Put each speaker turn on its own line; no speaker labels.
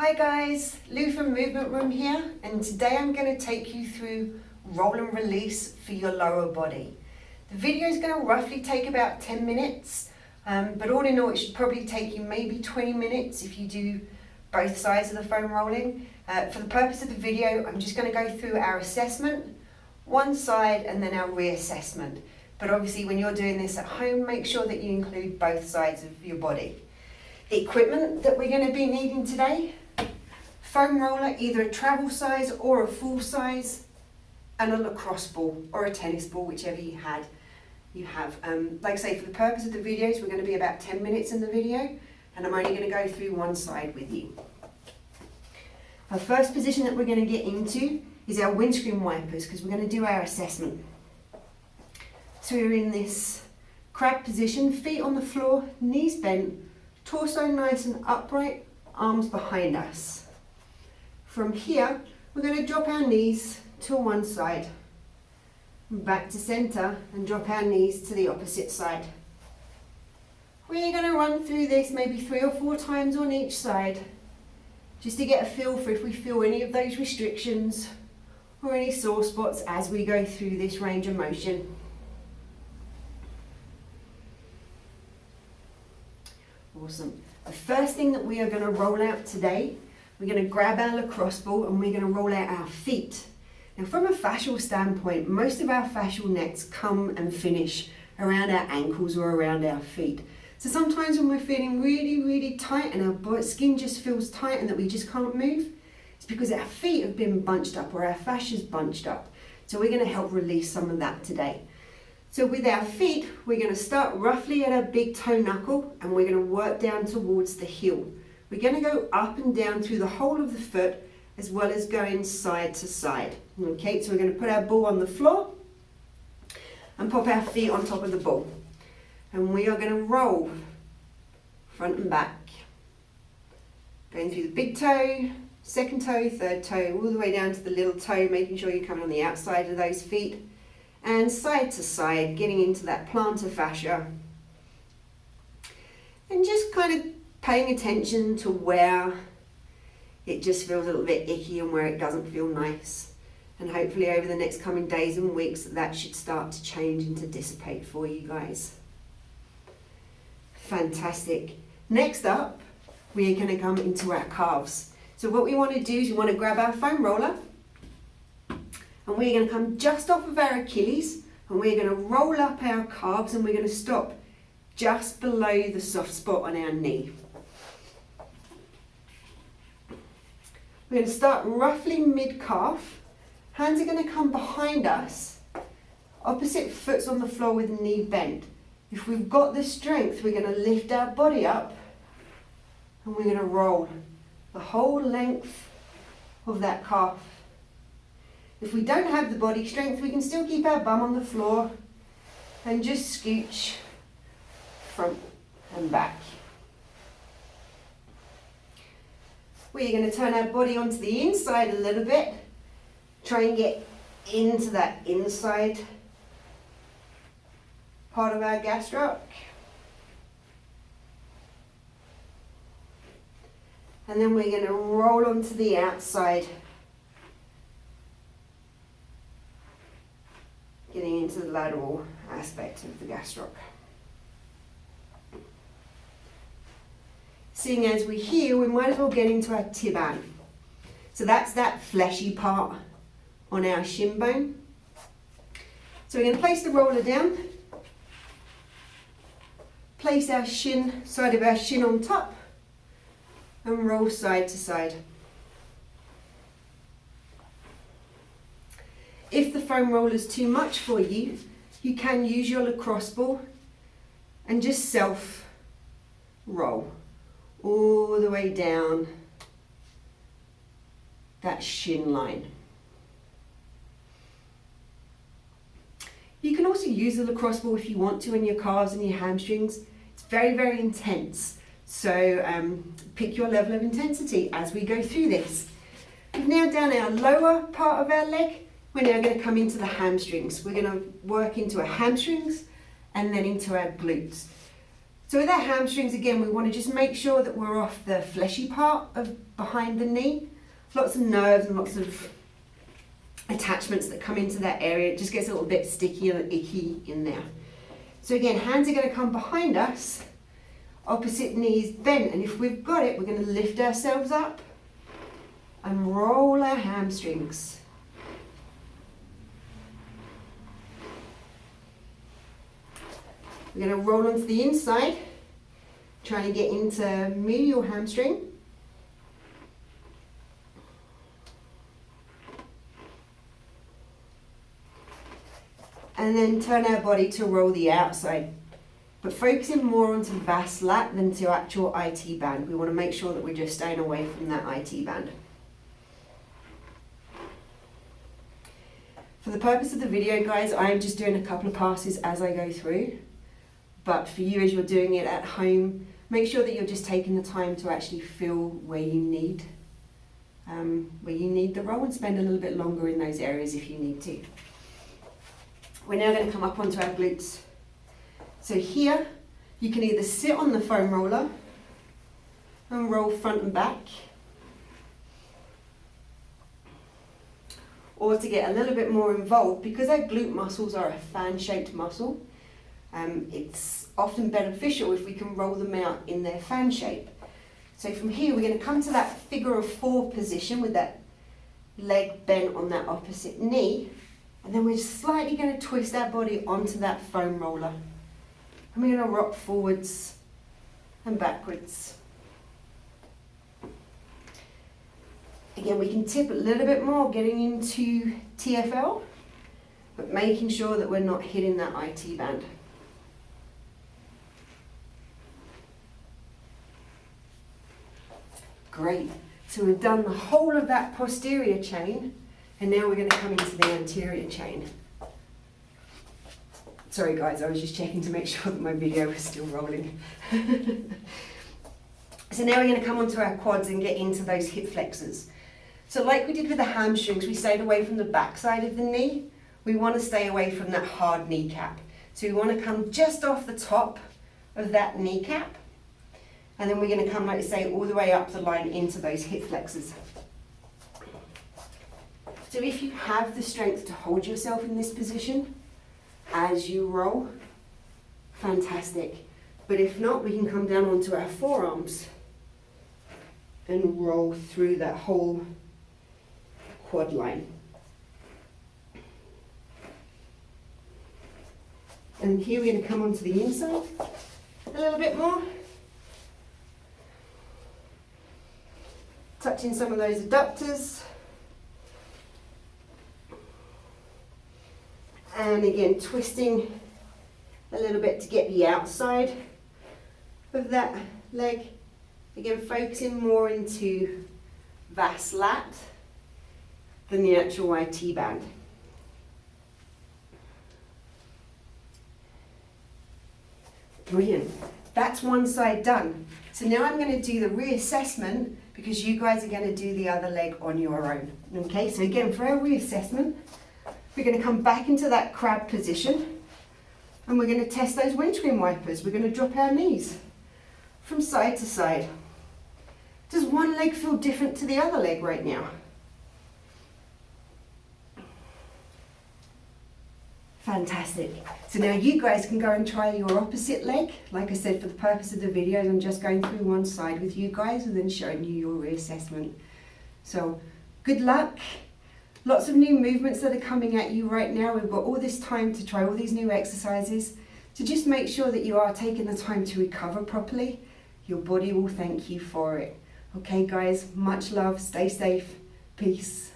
Hi guys, Lou from Movement Room here, and today I'm going to take you through roll and release for your lower body. The video is going to roughly take about 10 minutes, but all in all it should probably take you maybe 20 minutes if you do both sides of the foam rolling. For the purpose of the video, I'm just going to go through our assessment, one side, and then our reassessment. But obviously when you're doing this at home, make sure that you include both sides of your body. The equipment that we're going to be needing today: foam roller, either a travel size or a full size, and a lacrosse ball or a tennis ball, whichever you have. Like I say, for the purpose of the videos, we're going to be about 10 minutes in the video, and I'm only going to go through one side with you. Our first position that we're going to get into is our windscreen wipers, because we're going to do our assessment. So we're in this crab position, feet on the floor, knees bent, torso nice and upright, arms behind us. From here, we're going to drop our knees to one side, back to center, and drop our knees to the opposite side. We're going to run through this maybe 3 or 4 times on each side, just to get a feel for if we feel any of those restrictions or any sore spots as we go through this range of motion. Awesome. The first thing that we are going to roll out today, we're going to grab our lacrosse ball and we're going to roll out our feet. Now from a fascial standpoint, most of our fascial nets come and finish around our ankles or around our feet. So sometimes when we're feeling really tight and our skin just feels tight and that we just can't move, it's because our feet have been bunched up or our fascia's bunched up. So we're going to help release some of that today. So with our feet, we're going to start roughly at our big toe knuckle and we're going to work down towards the heel. We're going to go up and down through the whole of the foot as well as going side to side. Okay, so we're going to put our ball on the floor and pop our feet on top of the ball. And we are going to roll front and back. Going through the big toe, second toe, third toe, all the way down to the little toe, making sure you're coming on the outside of those feet. And side to side, getting into that plantar fascia. And just kind of paying attention to where it just feels a little bit icky and where it doesn't feel nice. And hopefully over the next coming days and weeks, that should start to change and to dissipate for you guys. Fantastic. Next up, we are going to come into our calves. So what we want to do is we want to grab our foam roller, and we're going to come just off of our Achilles, and we're going to roll up our calves, and we're going to stop just below the soft spot on our knee. We're going to start roughly mid-calf. Hands are going to come behind us. Opposite foot's on the floor with the knee bent. If we've got the strength, we're going to lift our body up, and we're going to roll the whole length of that calf. If we don't have the body strength, we can still keep our bum on the floor and just scooch front and back. We're going to turn our body onto the inside a little bit. Try and get into that inside part of our gastroc. And then we're going to roll onto the outside, getting into the lateral aspect of the gastroc. Seeing as we're here, we might as well get into our tibia. So that's that fleshy part on our shin bone. So we're going to place the roller down, place our side of our shin on top, and roll side to side. If the foam roller is too much for you, you can use your lacrosse ball and just self roll all the way down that shin line. You can also use the lacrosse ball if you want to in your calves and your hamstrings. It's very intense, so pick your level of intensity as we go through this. We've now done our lower part of our leg. We're now going to come into the hamstrings. We're going to work into our hamstrings and then into our glutes. So with our hamstrings, again, we want to just make sure that we're off the fleshy part of behind the knee. Lots of nerves and lots of attachments that come into that area. It just gets a little bit sticky and icky in there. So again, hands are going to come behind us, opposite knees bent, and if we've got it, we're going to lift ourselves up and roll our hamstrings. We're going to roll onto the inside, trying to get into medial hamstring. And then turn our body to roll the outside. But focusing more onto vas lat than to actual IT band. We want to make sure that we're just staying away from that IT band. For the purpose of the video, guys, I am just doing a couple of passes as I go through. But for you, as you're doing it at home, make sure that you're just taking the time to actually feel where you need the roll, and spend a little bit longer in those areas if you need to. We're now going to come up onto our glutes. So here, you can either sit on the foam roller and roll front and back, or to get a little bit more involved, because our glute muscles are a fan-shaped muscle, it's often beneficial if we can roll them out in their fan shape. So from here, we're going to come to that figure of four position with that leg bent on that opposite knee. And then we're slightly going to twist our body onto that foam roller. And we're going to rock forwards and backwards. Again, we can tip a little bit more getting into TFL, but making sure that we're not hitting that IT band. Great. So we've done the whole of that posterior chain. And now we're going to come into the anterior chain. Sorry guys, I was just checking to make sure that my video was still rolling. So now we're going to come onto our quads and get into those hip flexors. So like we did with the hamstrings, we stayed away from the back side of the knee. We want to stay away from that hard kneecap. So we want to come just off the top of that kneecap. And then we're going to come, like I say, all the way up the line into those hip flexors. So if you have the strength to hold yourself in this position as you roll, fantastic. But if not, we can come down onto our forearms and roll through that whole quad line. And here we're going to come onto the inside a little bit more. Touching some of those adductors. And again, twisting a little bit to get the outside of that leg. Again, focusing more into vas lat than the actual IT band. Brilliant. That's one side done. So now I'm going to do the reassessment, because you guys are going to do the other leg on your own. Okay, so again, for our reassessment, we're going to come back into that crab position, and we're going to test those windscreen wipers. We're going to drop our knees from side to side. Does one leg feel different to the other leg right now? Fantastic. So now you guys can go and try your opposite leg. Like I said, for the purpose of the video, I'm just going through one side with you guys and then showing you your reassessment. So good luck. Lots of new movements that are coming at you right now. We've got all this time to try all these new exercises. So just make sure that you are taking the time to recover properly. Your body will thank you for it. Okay guys, much love, stay safe, peace.